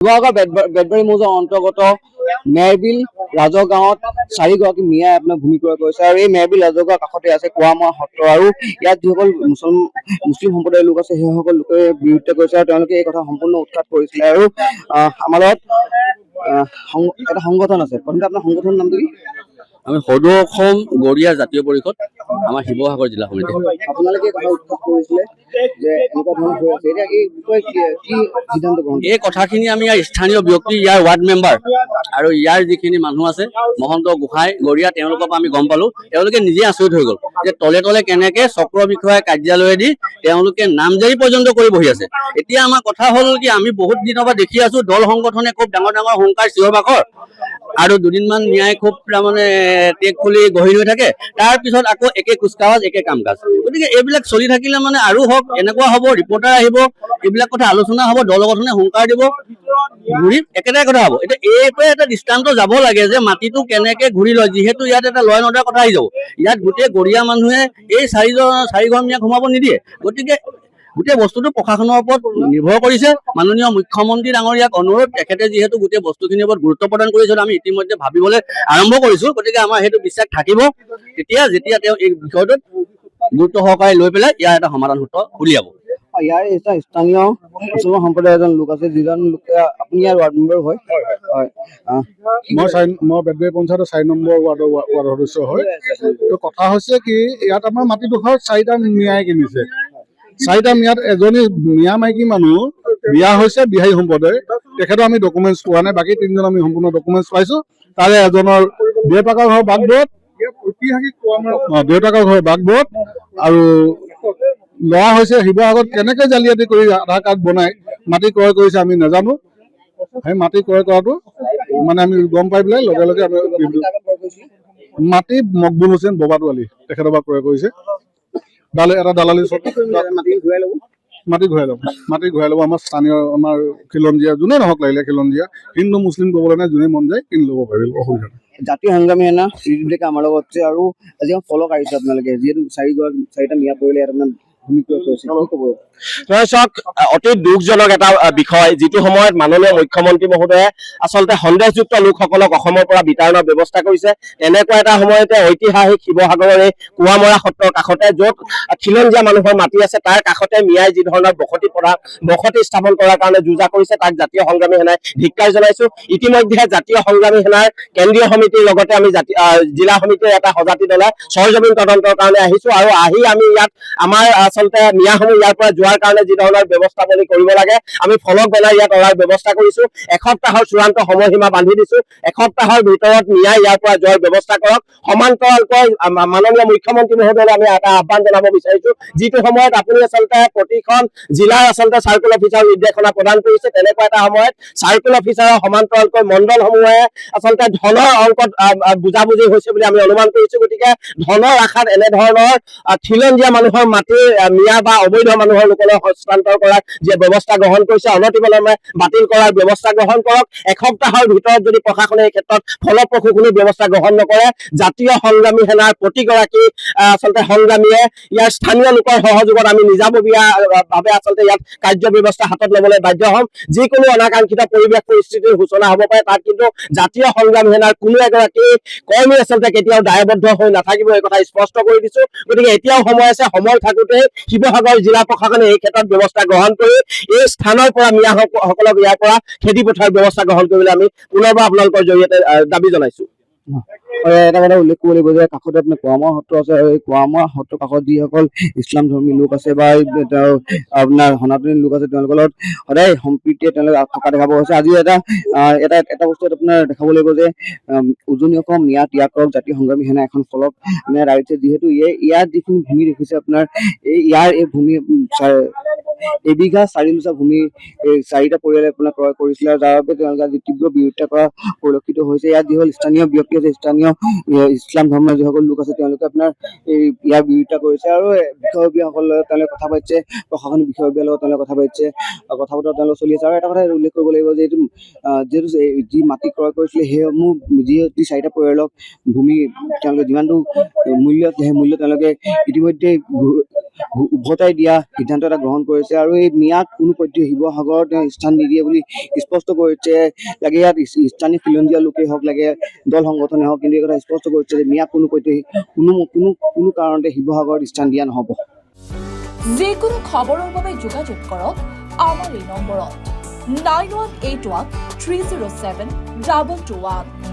শিৱসাগৰ বেতবাৰী মৌজাৰ অন্তৰ্গত মেৰবিল ৰাজগাঁৱত 4গৰাকী মিয়াই আপোনাৰ ভূমি ক্ৰয় কৰিছে আৰু এই মেৰবিল ৰাজগাঁৱৰ কাষতে আছে কোৱামৰা সত্ৰ আৰু ইয়াত যিসকল মুছলিম সম্প্ৰদায়ৰ লোক আছে সেইসকল লোকে বিৰোধিতা কৰিছে আৰু তেওঁলোকে এই কথা সম্পূৰ্ণ উৎখাত কৰিছিলে আৰু আমাৰ লগত এটা সংগঠন আছে। প্ৰথমতে আপোনাৰ সংগঠনৰ নামটো কি? আমি সদৌ অসম গৰিয়া জাতীয় পৰিষদ, আমাৰ শিৱসাগৰ জিলা সমিতি। আপোনালোকে কথা উৎখাত কৰিছিলে যে এনেকুৱা ধৰণৰ হৈ আছে, এতিয়া এই বিষয়ে কি সিদ্ধান্ত গ্ৰহণ? এই কথাখিনি আমি ইয়াৰ স্থানীয় ব্যক্তি, ইয়াৰ ৱাৰ্ড মেম্বাৰ আৰু ইয়াৰ যিখিনি মানুহ আছে মহন্ত গোহাঁই গৰিয়া, তেওঁলোকৰ পৰা আমি গম পালো। তেওঁলোকে নিজে আচৰিত হৈ গ'ল যে তলে তলে কেনেকে চক্ৰ বিষয়া কাৰ্যালয়েদি তেওঁলোকে নামজাৰি পৰ্যন্ত কৰি বহি আছে। এতিয়া আমাৰ কথা হ'ল কি, আমি বহুত দিনৰ পৰা দেখি আছো দল সংগঠনে খুব ডাঙৰ ডাঙৰ হুংকাৰ চিঞৰ বাখৰ আৰু দুদিনমান ন্যায় খুব তাৰমানে টেক খুলি গহীন হৈ থাকে, তাৰ পিছত আকৌ একে কুচকাৱাজ একে কাম কাজ। গতিকে এইবিলাক চলি থাকিলে মানে আৰু হওক, এনেকুৱা হ'ব, ৰিপৰ্টাৰ আহিব, এইবিলাক কথা আলোচনা হ'ব, দল গঠনে হুংকাৰ দিব, ঘূৰি একেটাই কথা হ'ব। এতিয়া এইটোৱে এটা দৃষ্টান্ত যাব লাগে যে মাটিটো কেনেকে ঘূৰি লয়, যিহেতু ইয়াত এটা ল এণ্ড অৰ্ডাৰ কথা আহি যাব। ইয়াত গোটেই গৰিয়া মানুহে এই চাৰিঘৰ মিয়াক সোমাব নিদিয়ে। গতিকে গোটেই বস্তুটো প্ৰশাসনৰ ওপৰত নিৰ্ভৰ কৰিছে। মাননীয় মুখ্যমন্ত্ৰী ডাঙৰীয়াক অনুৰোধ, তেখেতে যিহেতু গোটেই বস্তুখিনিৰ ওপৰত গুৰুত্ব প্ৰদান কৰিছে, আমি ইতিমধ্যে ভাবিবলৈ আৰম্ভ কৰিছো। গতিকে আমাৰ সেইটো বিশ্বাস থাকিব যেতিয়া তেওঁ এই বিষয়টোত গুৰুত্ব সহকাৰে লৈ পেলাই ইয়াৰ এটা সমাধান সূত্ৰ উলিয়াব। ইয়াৰ এটা স্থানীয় মুছলমান সম্প্ৰদায়ৰ এজন লোক আছে, যিজন লোকে আপুনি ইয়াৰ ৱাৰ্ড মেম্বাৰ হয়। মই বেতবাৰী পঞ্চায়তৰ 4 নম্বৰ ৱাৰ্ডৰ সদস্য হয়। তো কথা হৈছে কি, ইয়াত আমাৰ মাটিডোখৰ 4টা মিয়াই কিনিছে। 4টা মিয়াত এজনী মিয়া মাইকী মানুহ বিয়া হৈছে বিহাৰী সম্প্ৰদায়, তেখেতৰ আমি ডকুমেণ্টছ পোৱা নাই। বাকী 3জন আমি সম্পূৰ্ণ ডকুমেণ্টছ পাইছো। তাৰে এজনৰ দেউতাকৰ ঘৰ বাগবত, আৰু ল'ৰা হৈছে শিৱসাগৰত। কেনেকে জালিয়াতি কৰি আধাৰ কাৰ্ড বনাই মাটি ক্ৰয় কৰিছে আমি নাজানো। সেই মাটি ক্ৰয় কৰাটো মানে আমি গম পাই পেলাই লগে লগে আমি মাটি মকবুল হুছেইন ববাদু আলী তেখেতৰ পৰা ক্ৰয় কৰিছে। এটা দালালি মাটি ঘূৰাই ল'ব আমাৰ স্থানীয়, আমাৰ খিলঞ্জীয়া, যোনে নহওক লাগিলে খিলঞ্জীয়া, হিন্দু মুছলিম ক'বলৈ নাই, যোনে মন যায় কিনি ল'ব পাৰিব, অসুবিধা নাই। জাতীয় সংগ্ৰামী সেনা শ্ৰীযুত আমাৰ লগত আছে আৰু আজি ফ'ল' কৰিছে আপোনালোকে, যিহেতু 4টা মিয়া পৰিলে ইয়াত আপোনাৰ ভূমি ক্ৰয় কৰিছে, কি ক'ব? চাওক, অতি দুখজনক এটা বিষয়, যিটো সময়ত মাননীয় মুখ্যমন্ত্ৰী মহোদয়ে আচলতে সন্দেহযুক্ত লোকসকলক অসমৰ পৰা বিতাড়নৰ ব্যৱস্থা কৰিছে। তেনেকুৱা এটা সময়তে ঐতিহাসিক শিৱসাগৰৰ এই কুৱামৰা সত্ৰৰ কাষতে, য'ত খিলঞ্জীয়া মানুহৰ মাটি আছে, তাৰ কাষতে মিয়াই যি ধৰণৰ বসতি স্থাপন কৰাৰ কাৰণে যোজা কৰিছে, তাক জাতীয় সংগ্ৰামী সেনাই ধিক্কাৰ জনাইছো। ইতিমধ্যে জাতীয় সংগ্ৰামী সেনাৰ কেন্দ্ৰীয় সমিতিৰ লগতে আমি জিলা সমিতিৰ এটা সজাতি দলে সৰজমিন তদন্তৰ কাৰণে আহিছো, আৰু আমি ইয়াত আমাৰ আচলতে মিয়াসমূহ ইয়াৰ পৰা যোৱাৰ কাৰণে যি ধৰণৰ ব্যৱস্থাৱলী কৰিব লাগে আমি ফলক বনাই ইয়াত অৰাৰ ব্যৱস্থা কৰিছো। এসপ্তাহৰ চূড়ান্ত সময়সীমা বান্ধি দিছো। এসপ্তাহৰ ভিতৰত মিয়াই ইয়াৰ পৰা যোৱাৰ ব্যৱস্থা কৰক। সমান্তৰালকৈ মাননীয় মুখ্যমন্ত্ৰী মহোদয়লৈ আমি এটা আহ্বান জনাব বিচাৰিছো, যিটো সময়ত আপুনি আচলতে প্ৰতিখন জিলাৰ আচলতে চাৰ্কুল অফিচাৰ নিৰ্দেশনা প্ৰদান কৰিছে, তেনেকুৱা এটা সময়ত চাৰ্কুল অফিচাৰৰ সমান্তৰালকৈ মণ্ডলসমূহে আচলতে ধনৰ অংকত বুজাবুজি হৈছে বুলি আমি অনুমান কৰিছো। গতিকে ধনৰ আশাত এনেধৰণৰ খিলঞ্জীয়া মানুহৰ মাটি মিয়া বা অবৈধ মানুহৰ লোকলৈ হস্তান্তৰ কৰাৰ যে ব্যৱস্থা গ্ৰহণ কৰিছে, অনতিপলমে বাতিল কৰাৰ ব্যৱস্থা গ্ৰহণ কৰক। এসপ্তাহৰ ভিতৰত যদি প্ৰশাসনে এই ক্ষেত্ৰত ফলপ্ৰসূ কোনো ব্যৱস্থা গ্ৰহণ নকৰে, জাতীয় সংগ্ৰামী সেনাৰ প্ৰতিগৰাকী আচলতে সংগ্ৰামীয়ে ইয়াৰ স্থানীয় লোকৰ সহযোগত আমি নিজাববীয়াভাৱে আচলতে ইয়াত কাৰ্য ব্যৱস্থা হাতত ল'বলৈ বাধ্য হ'ম। যিকোনো অনাকাংক্ষিত পৰিৱেশ পৰিস্থিতিৰ সূচনা হ'ব পাৰে, তাত কিন্তু জাতীয় সংগ্ৰামী সেনাৰ কোনো এগৰাকী কৰ্মী আচলতে কেতিয়াও দায়বদ্ধ হৈ নাথাকিব, এই কথা স্পষ্ট কৰি দিছো। গতিকে এতিয়াও সময় আছে, সময় থাকোঁতে শিৱসাগৰ জিলা প্ৰশাসনে এই ক্ষেত্ৰত ব্যৱস্থা গ্ৰহণ কৰি এই স্থানৰ পৰা মিয়াসকলক ইয়াৰ পৰা খেদি পঠোৱাৰ ব্যৱস্থা গ্ৰহণ কৰিবলৈ আমি পুনৰবাৰ আপোনালোকৰ জৰিয়তে দাবী জনাইছো। এটা কথা উল্লেখ কৰিব লাগিব যে কাষতে আপোনাৰ কুৱামৰা সত্ৰ আছে, আৰু এই কুৱামৰা সত্ৰৰ কাষত যিসকল ইছলাম ধৰ্মী লোক আছে বা আপোনাৰ সনাতনী লোক আছে, তেওঁলোকৰ লগত সদায় সম্প্ৰীতিয়ে তেওঁলোকে থকা দেখা পোৱা হৈছে। আজি এটা বস্তু আপোনাৰ দেখাব লাগিব যে উজনি অসম মিয়া ত্যাগ কৰক জাতীয় সংগ্ৰামী সেনা এখন ফলক মানে ৰাইজে, যিহেতু ইয়াৰ যিখিনি ভূমি দেখিছে আপোনাৰ এই ভূমি এবিঘা 4 লোচা ভূমি 4টা পৰিয়ালে আপোনাৰ ক্ৰয় কৰিছিলে, আৰু যাৰ বাবে তেওঁলোকে আজি তীব্ৰ বিৰোধিতা কৰা পৰিলক্ষিত হৈছে। ইয়াত যিসকল স্থানীয় ব্যক্তি আছে, স্থানীয় ইছলাম ধৰ্মৰ যিসকল লোক আছে, তেওঁলোকে আপোনাৰ ইয়াৰ বিৰোধিতা কৰিছে, আৰু বিষয়ববীয়াসকলে তেওঁলোকে কথা পাতিছে, প্ৰশাসনিক বিষয়ববীয়াৰ লগত তেওঁলোকে কথা পাতিছে, কথা বতৰা তেওঁলোকে চলি আছে। আৰু এটা কথা উল্লেখ কৰিব লাগিব যে যিহেতু যি মাটি ক্ৰয় কৰিছিলে সেইসমূহ যি 4টা পৰিয়ালক ভূমি তেওঁলোকে যিমানটো মূল্য, সেই মূল্য তেওঁলোকে ইতিমধ্যে উভতাই দিয়া সিদ্ধান্ত এটা গ্ৰহণ কৰিছে আৰু এই মিয়াক কোনো পধ্যে শিৱসাগৰত তেওঁ স্থান নিদিয়ে বুলি স্পষ্ট কৰিছে। লাগে ইয়াত স্থানীয় খিলঞ্জীয়া লোকেই হওক, লাগে দল সংগঠনে হওক, কিন্তু এই কথা স্পষ্ট কৰিছে যে মিয়াক কোনো পধ্যে কোনো কাৰণতে শিৱসাগৰত স্থান দিয়া নহ'ব। যিকোনো খবৰৰ বাবে যোগাযোগ কৰক আমাৰ এই নম্বৰত 9181 307 2221।